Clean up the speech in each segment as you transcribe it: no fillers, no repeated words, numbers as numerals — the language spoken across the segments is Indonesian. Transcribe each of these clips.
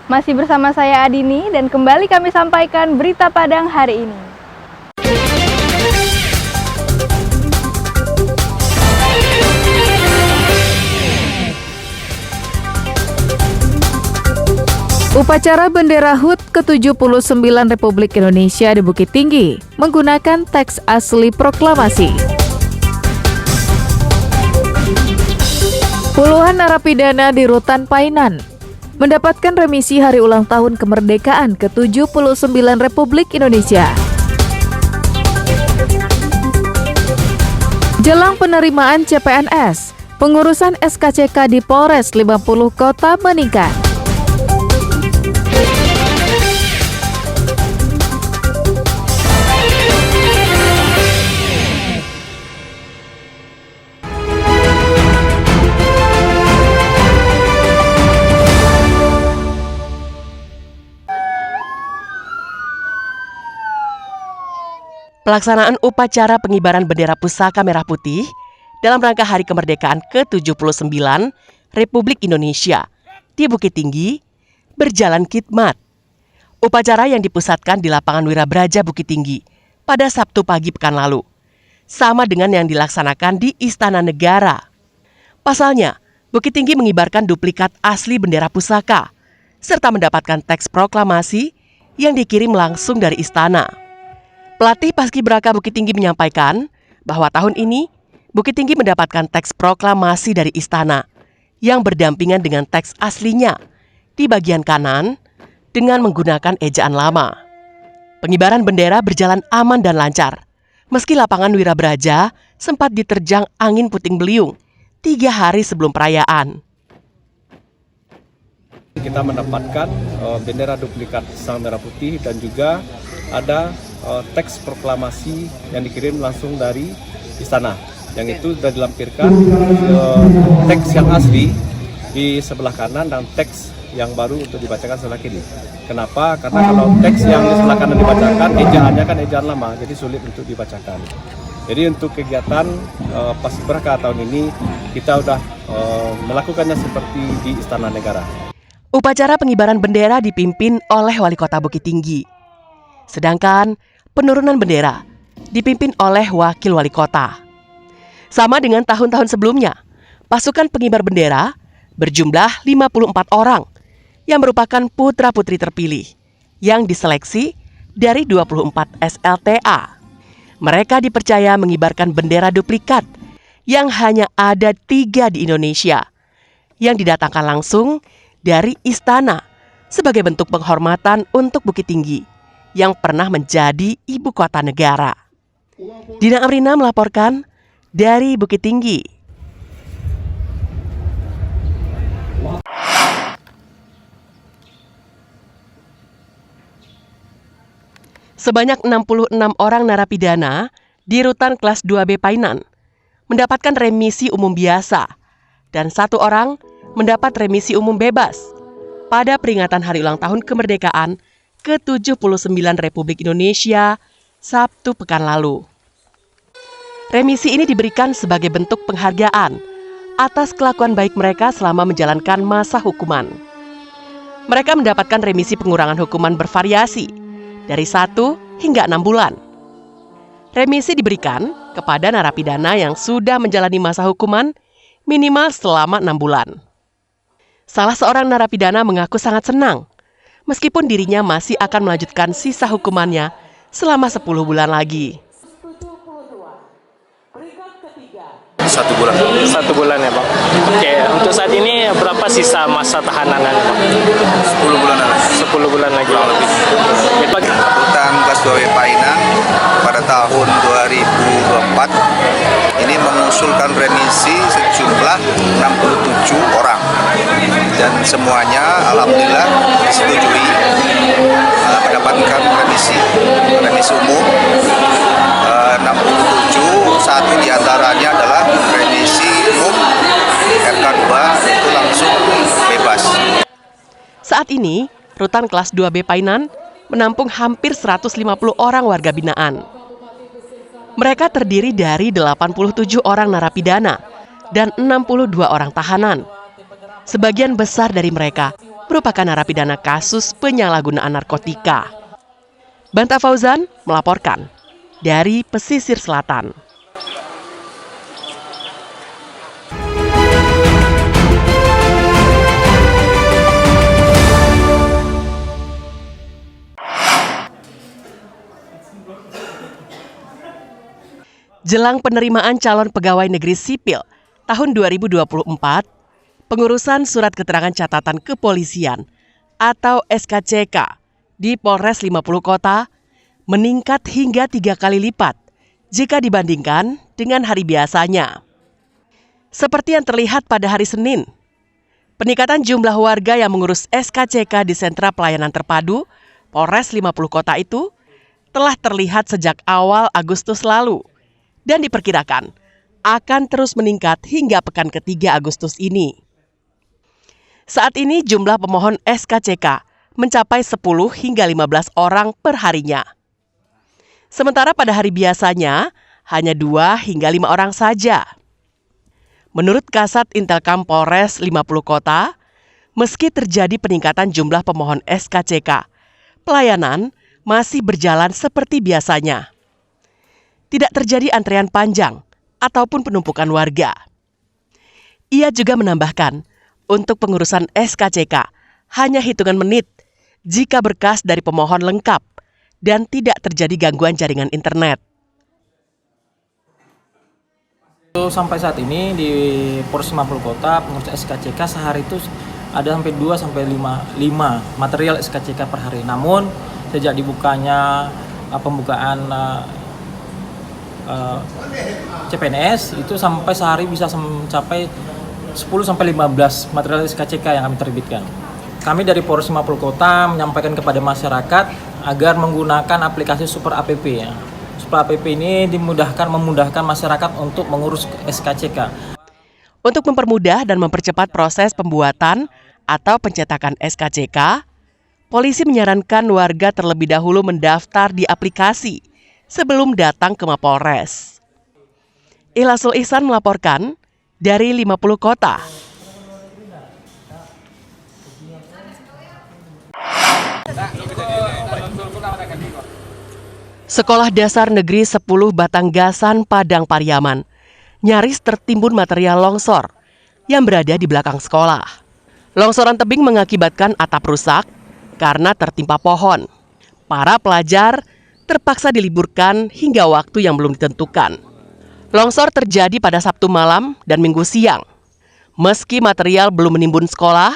Masih bersama saya Adini dan kembali kami sampaikan berita Padang hari ini. Upacara Bendera HUT ke-79 Republik Indonesia di Bukit Tinggi menggunakan teks asli proklamasi. Puluhan narapidana di Rutan Painan mendapatkan remisi hari ulang tahun kemerdekaan ke-79 Republik Indonesia. Jelang penerimaan CPNS, pengurusan SKCK di Polres 50 Kota meningkat. Pelaksanaan upacara pengibaran bendera pusaka merah putih dalam rangka Hari Kemerdekaan ke-79 Republik Indonesia di Bukit Tinggi berjalan khidmat. Upacara yang dipusatkan di lapangan Wirabraja Bukit Tinggi pada Sabtu pagi pekan lalu, sama dengan yang dilaksanakan di Istana Negara. Pasalnya, Bukit Tinggi mengibarkan duplikat asli bendera pusaka, serta mendapatkan teks proklamasi yang dikirim langsung dari istana. Pelatih Paskibraka Bukit Tinggi menyampaikan bahwa tahun ini Bukit Tinggi mendapatkan teks proklamasi dari istana yang berdampingan dengan teks aslinya di bagian kanan dengan menggunakan ejaan lama. Pengibaran bendera berjalan aman dan lancar, meski lapangan Wirabraja sempat diterjang angin puting beliung 3 hari sebelum perayaan. Kita mendapatkan bendera duplikat sang merah putih dan juga ada teks proklamasi yang dikirim langsung dari istana. Yang itu sudah dilampirkan teks yang asli di sebelah kanan dan teks yang baru untuk dibacakan sebelah kiri. Kenapa? Karena kalau teks yang di sebelah kanan dibacakan, ejaannya kan ejaan lama, jadi sulit untuk dibacakan. Jadi untuk kegiatan Paskibraka tahun ini kita sudah melakukannya seperti di Istana Negara. Upacara pengibaran bendera dipimpin oleh Wali Kota Bukit Tinggi. Sedangkan penurunan bendera dipimpin oleh Wakil Wali Kota. Sama dengan tahun-tahun sebelumnya, pasukan pengibar bendera berjumlah 54 orang yang merupakan putra-putri terpilih yang diseleksi dari 24 SLTA. Mereka dipercaya mengibarkan bendera duplikat yang hanya ada 3 di Indonesia yang didatangkan langsung dari istana sebagai bentuk penghormatan untuk Bukit Tinggi yang pernah menjadi ibu kota negara. Dina Amrina melaporkan dari Bukit Tinggi. Sebanyak 66 orang narapidana di Rutan Kelas 2B Painan mendapatkan remisi umum biasa dan 1 orang mendapat remisi umum bebas pada peringatan Hari Ulang Tahun Kemerdekaan ke-79 Republik Indonesia Sabtu pekan lalu. Remisi ini diberikan sebagai bentuk penghargaan atas kelakuan baik mereka selama menjalankan masa hukuman. Mereka mendapatkan remisi pengurangan hukuman bervariasi dari 1 hingga 6 bulan. Remisi diberikan kepada narapidana yang sudah menjalani masa hukuman minimal selama 6 bulan. Salah seorang narapidana mengaku sangat senang meskipun dirinya masih akan melanjutkan sisa hukumannya selama 10 bulan lagi. 1 bulan. 1 bulan ya Bang. Oke, untuk saat ini berapa sisa masa tahanan Bang? 10 bulan lagi. 10 bulan lagi. Rutan Kelas 2B Painan pada tahun 2024 ini mengusulkan remisi sejumlah 67 orang dan semuanya alhamdulillah disetujui mendapatkan remisi umum 67, 1 diantaranya adalah remisi umum RK2 itu langsung bebas. Saat ini, Rutan Kelas 2B Painan menampung hampir 150 orang warga binaan. Mereka terdiri dari 87 orang narapidana dan 62 orang tahanan. Sebagian besar dari mereka merupakan narapidana kasus penyalahgunaan narkotika. Banta Fauzan melaporkan dari pesisir selatan. Jelang penerimaan calon pegawai negeri sipil tahun 2024, pengurusan surat keterangan catatan kepolisian atau SKCK di Polres 50 Kota meningkat hingga 3 kali lipat jika dibandingkan dengan hari biasanya. Seperti yang terlihat pada hari Senin, peningkatan jumlah warga yang mengurus SKCK di sentra pelayanan terpadu Polres 50 Kota itu telah terlihat sejak awal Agustus lalu dan diperkirakan akan terus meningkat hingga pekan ketiga Agustus ini. Saat ini jumlah pemohon SKCK mencapai 10 hingga 15 orang per harinya. Sementara pada hari biasanya hanya 2 hingga 5 orang saja. Menurut Kasat Intelkam Polres 50 Kota, meski terjadi peningkatan jumlah pemohon SKCK, pelayanan masih berjalan seperti biasanya. Tidak terjadi antrean panjang ataupun penumpukan warga. Ia juga menambahkan, untuk pengurusan SKCK hanya hitungan menit jika berkas dari pemohon lengkap dan tidak terjadi gangguan jaringan internet. Sampai saat ini di Polres 50 Kota pengurus SKCK sehari itu ada sampai 2 sampai 5 material SKCK per hari. Namun sejak dibukanya pembukaan CPNS itu sampai sehari bisa mencapai 10 sampai 15 material SKCK yang kami terbitkan. Kami dari Polres 50 Kota menyampaikan kepada masyarakat agar menggunakan aplikasi Super App ya. Super App ini memudahkan masyarakat untuk mengurus SKCK. Untuk mempermudah dan mempercepat proses pembuatan atau pencetakan SKCK, polisi menyarankan warga terlebih dahulu mendaftar di aplikasi sebelum datang ke Mapolres. Ilasul Ihsan melaporkan dari 50 Kota. Sekolah Dasar Negeri 10 Batanggasan, Padang Pariaman nyaris tertimbun material longsor yang berada di belakang sekolah. Longsoran tebing mengakibatkan atap rusak karena tertimpa pohon. Para pelajar terpaksa diliburkan hingga waktu yang belum ditentukan. Longsor terjadi pada Sabtu malam dan Minggu siang. Meski material belum menimbun sekolah,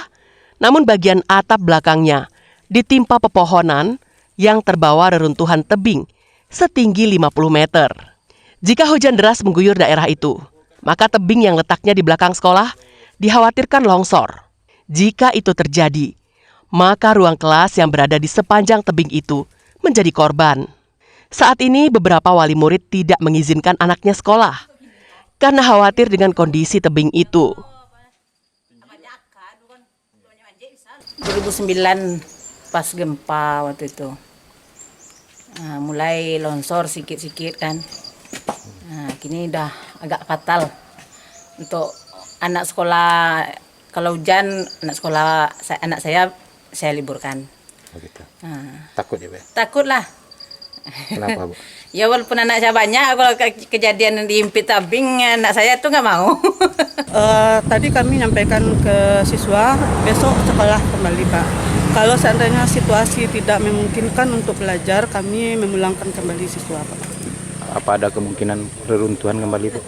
namun bagian atap belakangnya ditimpa pepohonan yang terbawa reruntuhan tebing setinggi 50 meter. Jika hujan deras mengguyur daerah itu, maka tebing yang letaknya di belakang sekolah dikhawatirkan longsor. Jika itu terjadi, maka ruang kelas yang berada di sepanjang tebing itu menjadi korban. Saat ini beberapa wali murid tidak mengizinkan anaknya sekolah karena khawatir dengan kondisi tebing itu. 2009 pas gempa waktu itu. Mulai longsor sikit-sikit kan. Kini udah agak fatal untuk anak sekolah. Kalau hujan anak saya liburkan. Oh gitu. Takut ya, Bu? Takut lah. Kenapa, Bu? Ya walaupun anak saya banyak, kalau kejadian diimpit tebing, anak saya tuh nggak mau. Tadi kami nyampaikan ke siswa, besok sekolah kembali, Pak. Kalau seandainya situasi tidak memungkinkan untuk belajar, kami memulangkan kembali siswa, Pak. Apa ada kemungkinan reruntuhan kembali, Bu?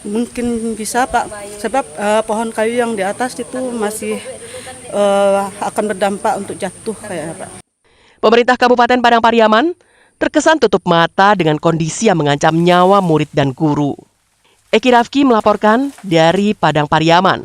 Mungkin bisa, Pak. Sebab pohon kayu yang di atas itu masih akan berdampak untuk jatuh kayaknya, Pak. Pemerintah Kabupaten Padang Pariaman terkesan tutup mata dengan kondisi yang mengancam nyawa murid dan guru. Eki Rafki melaporkan dari Padang Pariaman.